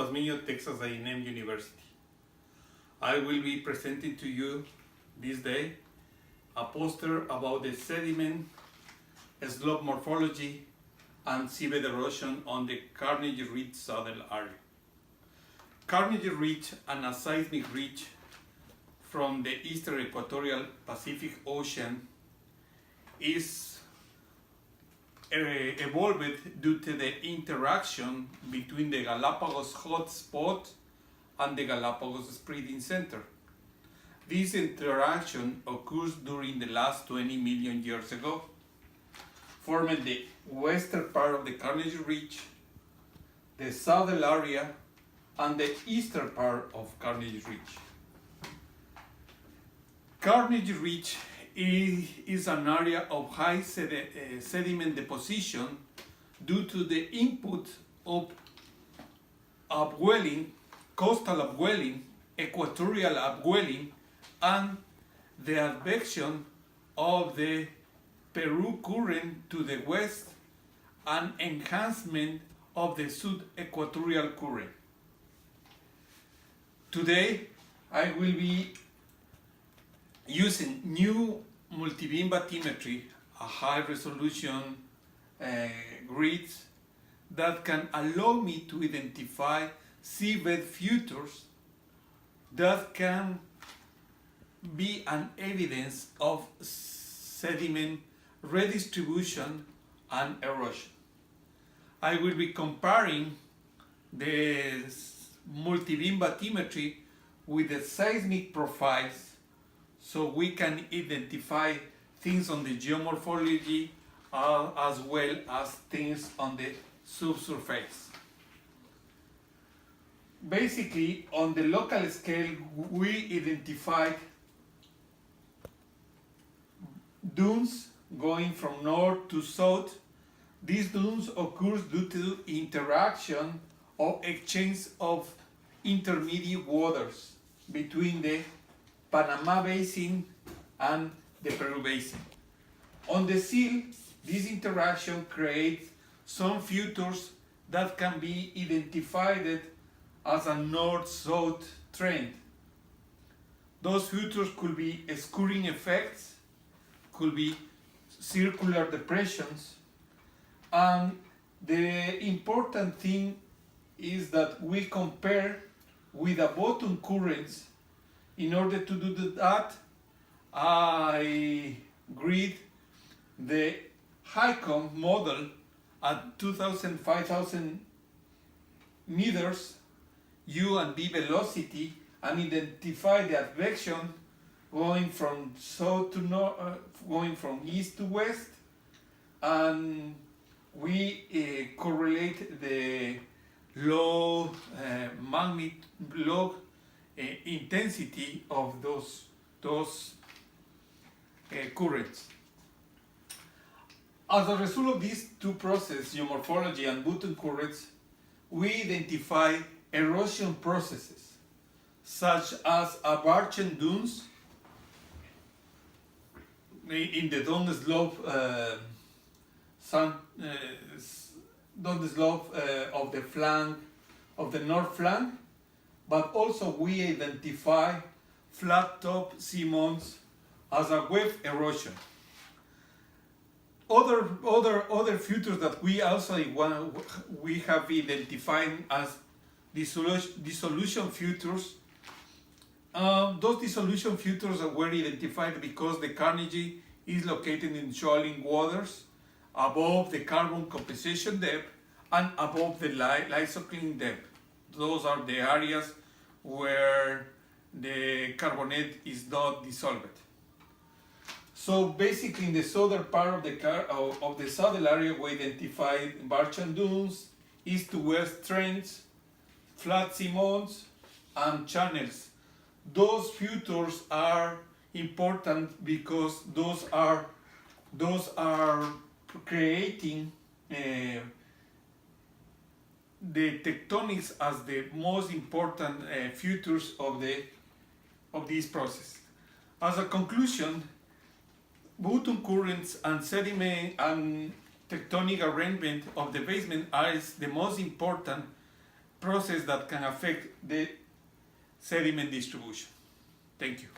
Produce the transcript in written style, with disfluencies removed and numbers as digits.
Pazmino, Texas A&M University. I will be presenting to you this day a poster about the sediment, slope morphology, and seabed erosion on the Carnegie Ridge southern area. Carnegie Ridge and a seismic ridge from the Eastern Equatorial Pacific Ocean is evolved due to the interaction between the Galapagos hotspot and the Galapagos spreading center. This interaction occurs during the last 20 million years ago, forming the western part of the Carnegie Ridge, the southern area, and the eastern part of Carnegie Ridge. Carnegie Ridge is an area of high sediment deposition due to the input of upwelling, coastal upwelling, equatorial upwelling, and the advection of the Peru current to the west and enhancement of the South Equatorial current. Today, I will be using new multibeam bathymetry, a high-resolution grids that can allow me to identify seabed features that can be an evidence of sediment redistribution and erosion. I will be comparing the multibeam bathymetry with the seismic profiles so we can identify things on the geomorphology as well as things on the subsurface. Basically, on the local scale, we identified dunes going from north to south. These dunes occur due to interaction or exchange of intermediate waters between the Panama Basin and the Peru Basin. On the seal, this interaction creates some features that can be identified as a north-south trend. Those features could be scouring effects, could be circular depressions, and the important thing is that we compare with the bottom currents. In order to do that, I grid the HICOM model at 2,000, 5,000 meters U and V velocity and identify the advection going from south to north, going from east to west, and we correlate the low intensity of those currents. As a result of these two processes, geomorphology and bottom currents, we identify erosion processes such as advection dunes in the down slope of the flank of the north flank, but also we identify flat top seamounts as a wave erosion. Other features that we have identified as dissolution features. Those dissolution features were identified because the Carnegie is located in shoaling waters above the carbon composition depth and above the lysocline depth. Those are the areas where the carbonate is not dissolved. So basically, in the southern part of the southern area, we identified advection dunes, east to west trends, flat seamounts, and channels. Those features are important because those are creating the tectonics as the most important features of this process. As a conclusion, bottom currents and sediment and tectonic arrangement of the basement are the most important process that can affect the sediment distribution. Thank you.